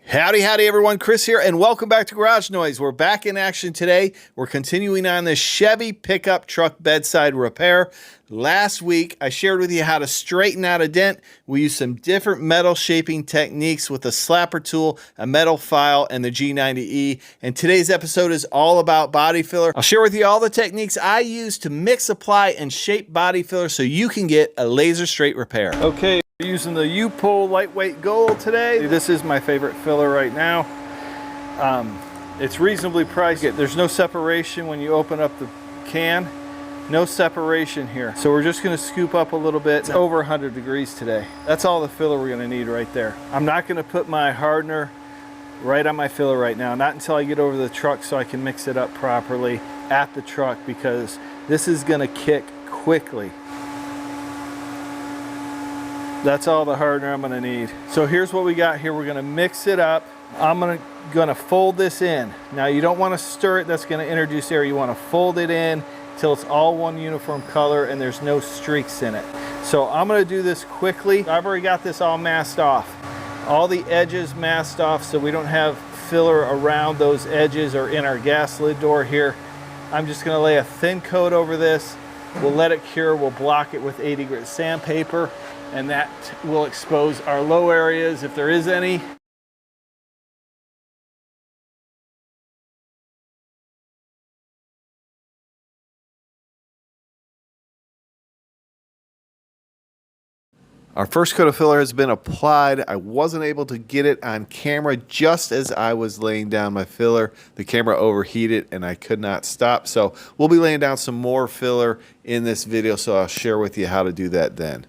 Howdy, howdy everyone, Chris here, and welcome back to Garage Noise. We're back in action today. We're continuing on this Chevy pickup truck bedside repair. Last week, I shared with you how to straighten out a dent. We used some different metal shaping techniques with a slapper tool, a metal file, and the G90E. And today's episode is all about body filler. I'll share with you all the techniques I use to mix, apply, and shape body filler so you can get a laser straight repair. Okay. Using the upol lightweight gold today. This is my favorite filler right now. It's reasonably priced. There's no separation when you open up the can. No separation here. So we're just gonna scoop up a little bit. It's over 100 degrees today. That's all the filler we're gonna need right there. I'm not gonna put my hardener right on my filler right now. Not until I get over the truck so I can mix it up properly at the truck, because this is gonna kick quickly. That's all the hardener I'm gonna need. So here's what we got here. We're gonna mix it up. I'm gonna fold this in. Now you don't wanna stir it, that's gonna introduce air. You wanna fold it in till it's all one uniform color and there's no streaks in it. So I'm gonna do this quickly. I've already got this all masked off. All the edges masked off so we don't have filler around those edges or in our gas lid door here. I'm just gonna lay a thin coat over this. We'll let it cure. We'll block it with 80 grit sandpaper, and that will expose our low areas if there is any. Our first coat of filler has been applied. I wasn't able to get it on camera just as I was laying down my filler. The camera overheated and I could not stop. So we'll be laying down some more filler in this video, so I'll share with you how to do that then.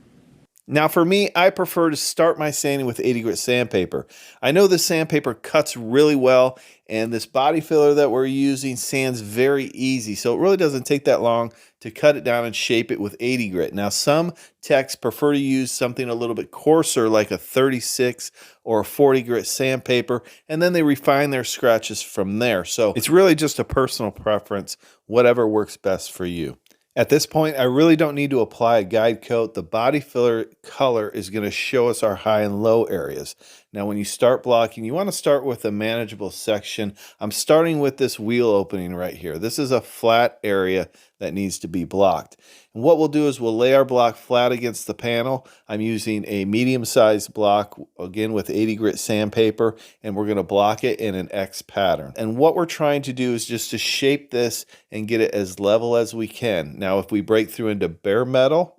Now for me, I prefer to start my sanding with 80 grit sandpaper. I know this sandpaper cuts really well, and this body filler that we're using sands very easy, so it really doesn't take that long to cut it down and shape it with 80 grit. Now some techs prefer to use something a little bit coarser like a 36 or a 40 grit sandpaper, and then they refine their scratches from there. So it's really just a personal preference, whatever works best for you. At this point, I really don't need to apply a guide coat. The body filler color is going to show us our high and low areas. Now, when you start blocking, you want to start with a manageable section. I'm starting with this wheel opening right here. This is a flat area that needs to be blocked. And what we'll do is we'll lay our block flat against the panel. I'm using a medium-sized block, again with 80 grit sandpaper, and we're going to block it in an X pattern. And what we're trying to do is just to shape this and get it as level as we can. Now, if we break through into bare metal,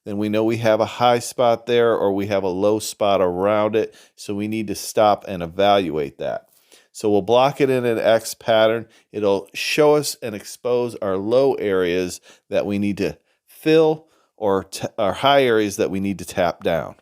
then we know we have a high spot there or we have a low spot around it, so we need to stop and evaluate that. So we'll block it in an X pattern. It'll show us and expose our low areas that we need to fill or our high areas that we need to tap down.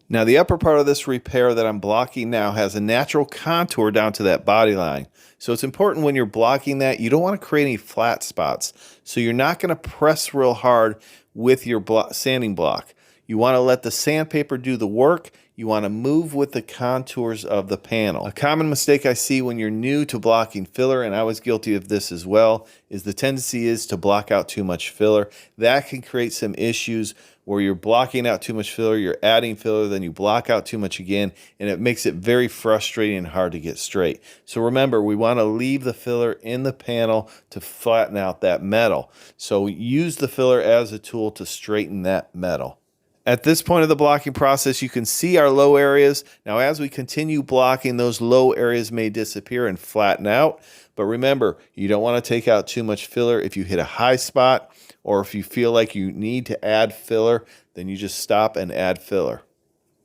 Now the upper part of this repair that I'm blocking now has a natural contour down to that body line. So it's important when you're blocking that, you don't want to create any flat spots. So you're not going to press real hard with your sanding block. You want to let the sandpaper do the work. You want to move with the contours of the panel. A common mistake I see when you're new to blocking filler, and I was guilty of this as well, is the tendency is to block out too much filler. That can create some issues where you're blocking out too much filler, you're adding filler, then you block out too much again, and it makes it very frustrating and hard to get straight. So remember, we want to leave the filler in the panel to flatten out that metal. So use the filler as a tool to straighten that metal. At this point of the blocking process, you can see our low areas. Now, as we continue blocking, those low areas may disappear and flatten out. But remember, you don't want to take out too much filler. If you hit a high spot or if you feel like you need to add filler, then you just stop and add filler.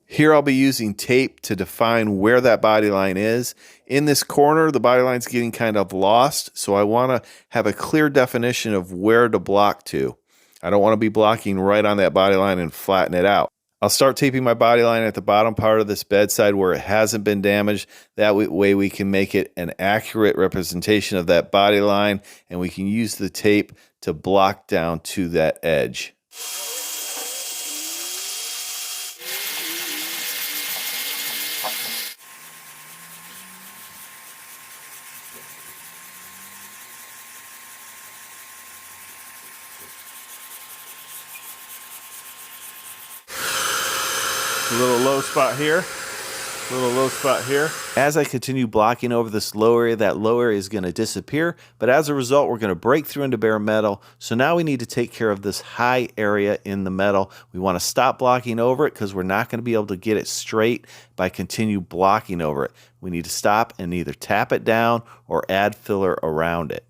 Here I'll be using tape to define where that body line is. In this corner, the body line's getting kind of lost, so I want to have a clear definition of where to block to. I don't want to be blocking right on that body line and flatten it out. I'll start taping my body line at the bottom part of this bedside where it hasn't been damaged. That way we can make it an accurate representation of that body line, and we can use the tape to block down to that edge. A little low spot here. Little low spot here. As I continue blocking over this low area, that low area is going to disappear, but as a result, we're going to break through into bare metal. So now we need to take care of this high area in the metal. We want to stop blocking over it because we're not going to be able to get it straight by continue blocking over it. We need to stop and either tap it down or add filler around it.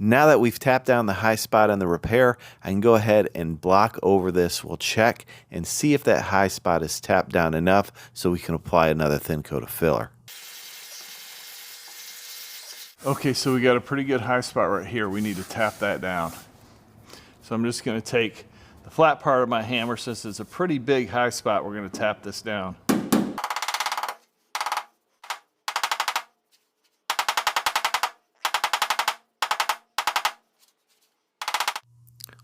Now that we've tapped down the high spot on the repair, I can go ahead and block over this. We'll check and see if that high spot is tapped down enough so we can apply another thin coat of filler. Okay, so we got a pretty good high spot right here. We need to tap that down. So I'm just going to take the flat part of my hammer. Since it's a pretty big high spot, we're going to tap this down.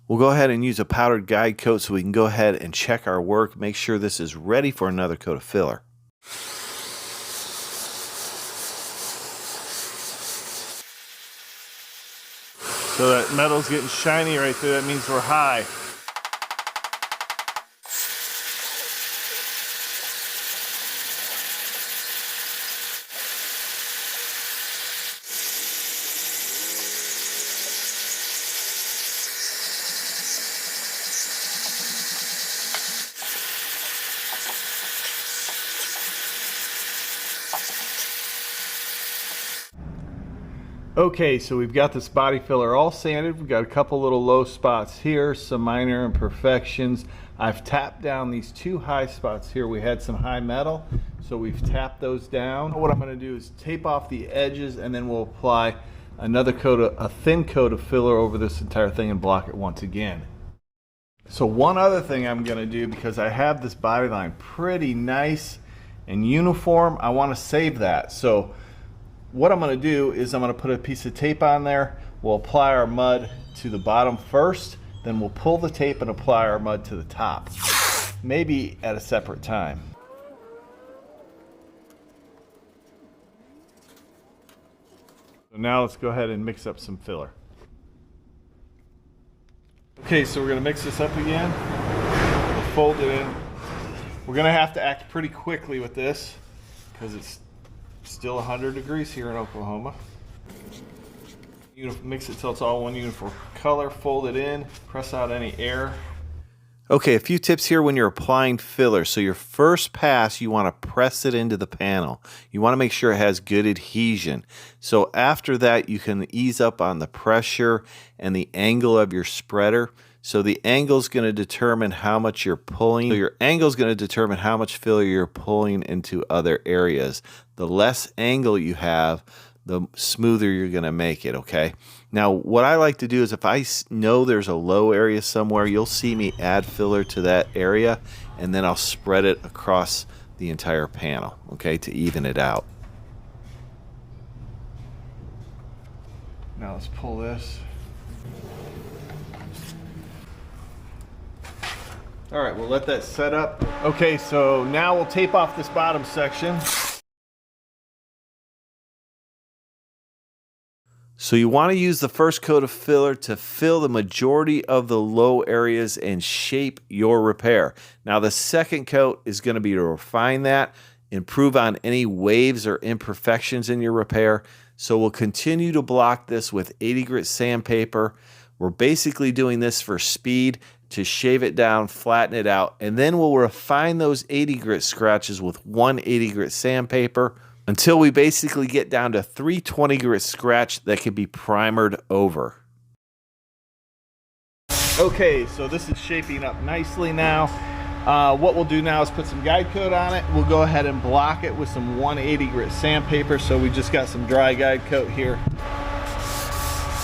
We'll go ahead and use a powdered guide coat so we can go ahead and check our work, make sure this is ready for another coat of filler. So that metal's getting shiny right there, that means we're high. Okay, so we've got this body filler all sanded. We've got a couple little low spots here, some minor imperfections. I've tapped down these two high spots here. We had some high metal, so we've tapped those down. What I'm going to do is tape off the edges, and then we'll apply another coat, a thin coat of filler over this entire thing and block it once again. So one other thing I'm going to do, because I have this body line pretty nice and uniform, I want to save that. So what I'm going to do is I'm going to put a piece of tape on there. We'll apply our mud to the bottom first, then we'll pull the tape and apply our mud to the top, maybe at a separate time. So now let's go ahead and mix up some filler. Okay, so we're going to mix this up again. We'll fold it in. We're going to have to act pretty quickly with this because it's still 100 degrees here in Oklahoma. Mix it till it's all one uniform color, fold it in, press out any air. Okay, a few tips here when you're applying filler. So your first pass, you want to press it into the panel. You want to make sure it has good adhesion. So after that, you can ease up on the pressure and the angle of your spreader. So the angle is going to determine how much you're pulling. So your angle is going to determine how much filler you're pulling into other areas. The less angle you have, the smoother you're going to make it, okay? Now, what I like to do is if I know there's a low area somewhere, you'll see me add filler to that area, and then I'll spread it across the entire panel, okay, to even it out. Now let's pull this. All right, we'll let that set up. Okay, so now we'll tape off this bottom section. So you want to use the first coat of filler to fill the majority of the low areas and shape your repair. Now the second coat is going to be to refine that, improve on any waves or imperfections in your repair. So we'll continue to block this with 80 grit sandpaper. We're basically doing this for speed, to shave it down, flatten it out, and then we'll refine those 80 grit scratches with 180 grit sandpaper until we basically get down to 320 grit scratch that can be primered over. Okay, so this is shaping up nicely now. What we'll do now is put some guide coat on it. We'll go ahead and block it with some 180 grit sandpaper. So we just got some dry guide coat here.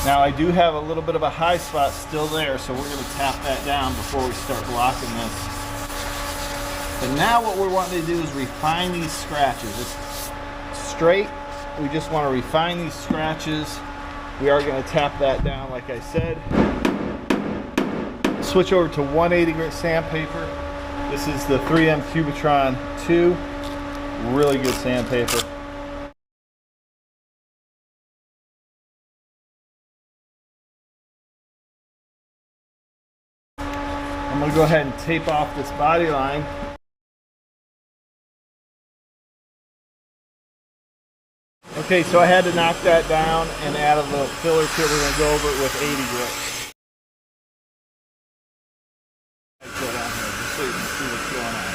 Now I do have a little bit of a high spot still there, so we're going to tap that down before we start blocking this. And now what we're wanting to do is refine these scratches. It's straight, we just want to refine these scratches. We are going to tap that down like I said. Switch over to 180 grit sandpaper. This is the 3M Cubitron 2. Really good sandpaper. I'm gonna go ahead and tape off this body line. Okay, so I had to knock that down and add a little filler to it. We're gonna go over it with 80 grit. Go down here just so you can see what's going on.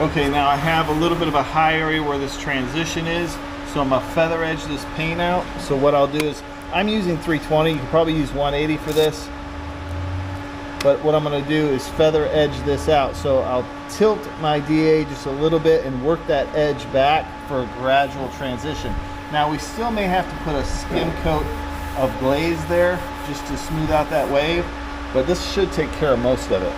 Okay, now I have a little bit of a high area where this transition is, so I'm gonna feather edge this paint out. So what I'll do is, I'm using 320, you can probably use 180 for this, but what I'm gonna do is feather edge this out. So I'll tilt my DA just a little bit and work that edge back for a gradual transition. Now we still may have to put a skim coat of glaze there just to smooth out that wave, but this should take care of most of it.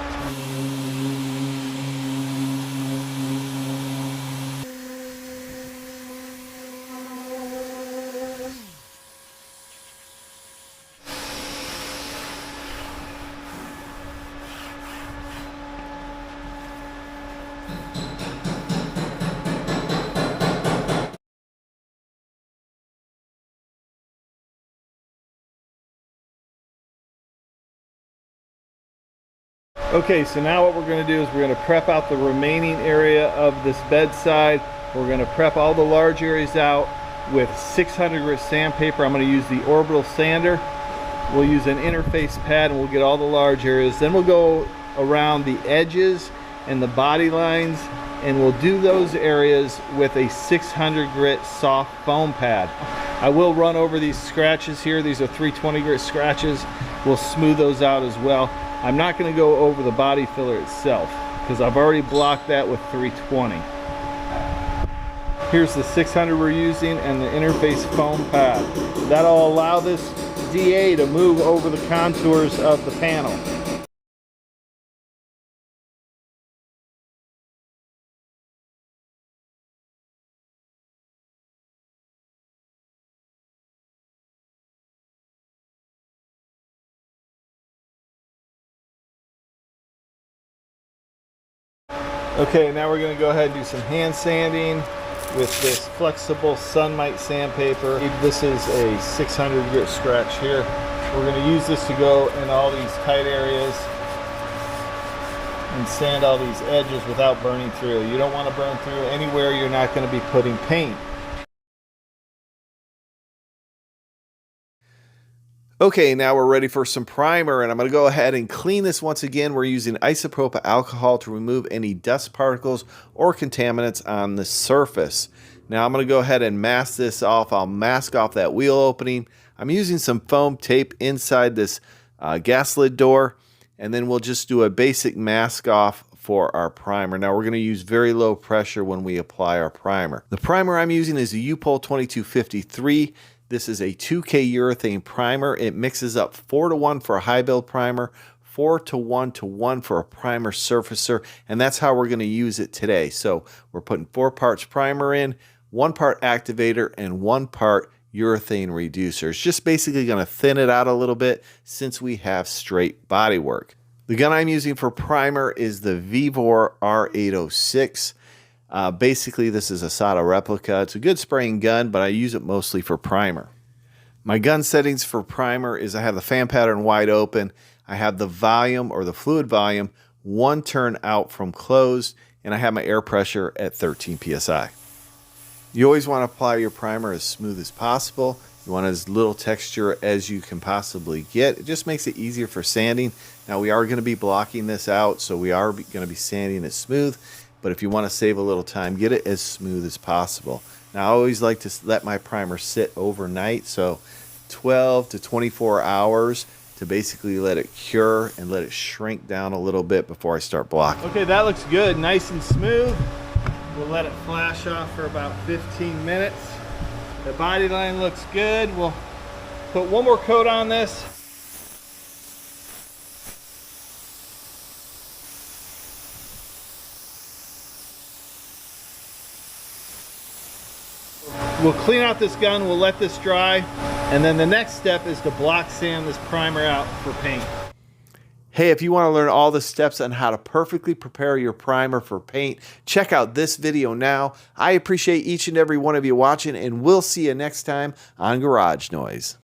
Okay, so now what we're going to do is we're going to prep out the remaining area of this bedside. We're going to prep all the large areas out with 600 grit sandpaper. I'm going to use the orbital sander. We'll use an interface pad and we'll get all the large areas. Then we'll go around the edges and the body lines and we'll do those areas with a 600 grit soft foam pad. I will run over these scratches here. These are 320 grit scratches. We'll smooth those out as well. I'm not going to go over the body filler itself because I've already blocked that with 320. Here's the 600 we're using and the interface foam pad. That'll allow this DA to move over the contours of the panel. Okay, now we're going to go ahead and do some hand sanding with this flexible sunmite sandpaper. This is a 600 grit scratch here. We're going to use this to go in all these tight areas and sand all these edges without burning through. You don't want to burn through anywhere you're not going to be putting paint. Okay, now we're ready for some primer, and I'm going to go ahead and clean this once again. We're using isopropyl alcohol to remove any dust particles or contaminants on the surface. Now I'm going to go ahead and mask this off. I'll mask off that wheel opening. I'm using some foam tape inside this gas lid door, and then we'll just do a basic mask off for our primer. Now we're going to use very low pressure when we apply our primer. The primer I'm using is the upol 2253. This is a 2K urethane primer. It mixes up 4:1 for a high build primer, 4:1 for a primer surfacer, and that's how we're going to use it today. So we're putting 4 parts primer in, 1 part activator, and 1 part urethane reducer. It's just basically going to thin it out a little bit since we have straight body work. The gun I'm using for primer is the Vevor R806. Basically, this is a SATA replica. It's a good spraying gun, but I use it mostly for primer. My gun settings for primer is I have the fan pattern wide open. I have the volume or the fluid volume 1 turn out from closed, and I have my air pressure at 13 psi. You always want to apply your primer as smooth as possible. You want as little texture as you can possibly get. It just makes it easier for sanding. Now we are going to be blocking this out, so we are going to be sanding it smooth. But if you want to save a little time, get it as smooth as possible. Now I always like to let my primer sit overnight, so 12 to 24 hours to basically let it cure and let it shrink down a little bit before I start blocking. Okay, that looks good, nice and smooth. We'll let it flash off for about 15 minutes. The body line looks good. We'll put 1 more coat on this. We'll clean out this gun, we'll let this dry, and then the next step is to block sand this primer out for paint. Hey, if you want to learn all the steps on how to perfectly prepare your primer for paint, check out this video now. I appreciate each and every one of you watching, and we'll see you next time on Garage Noise.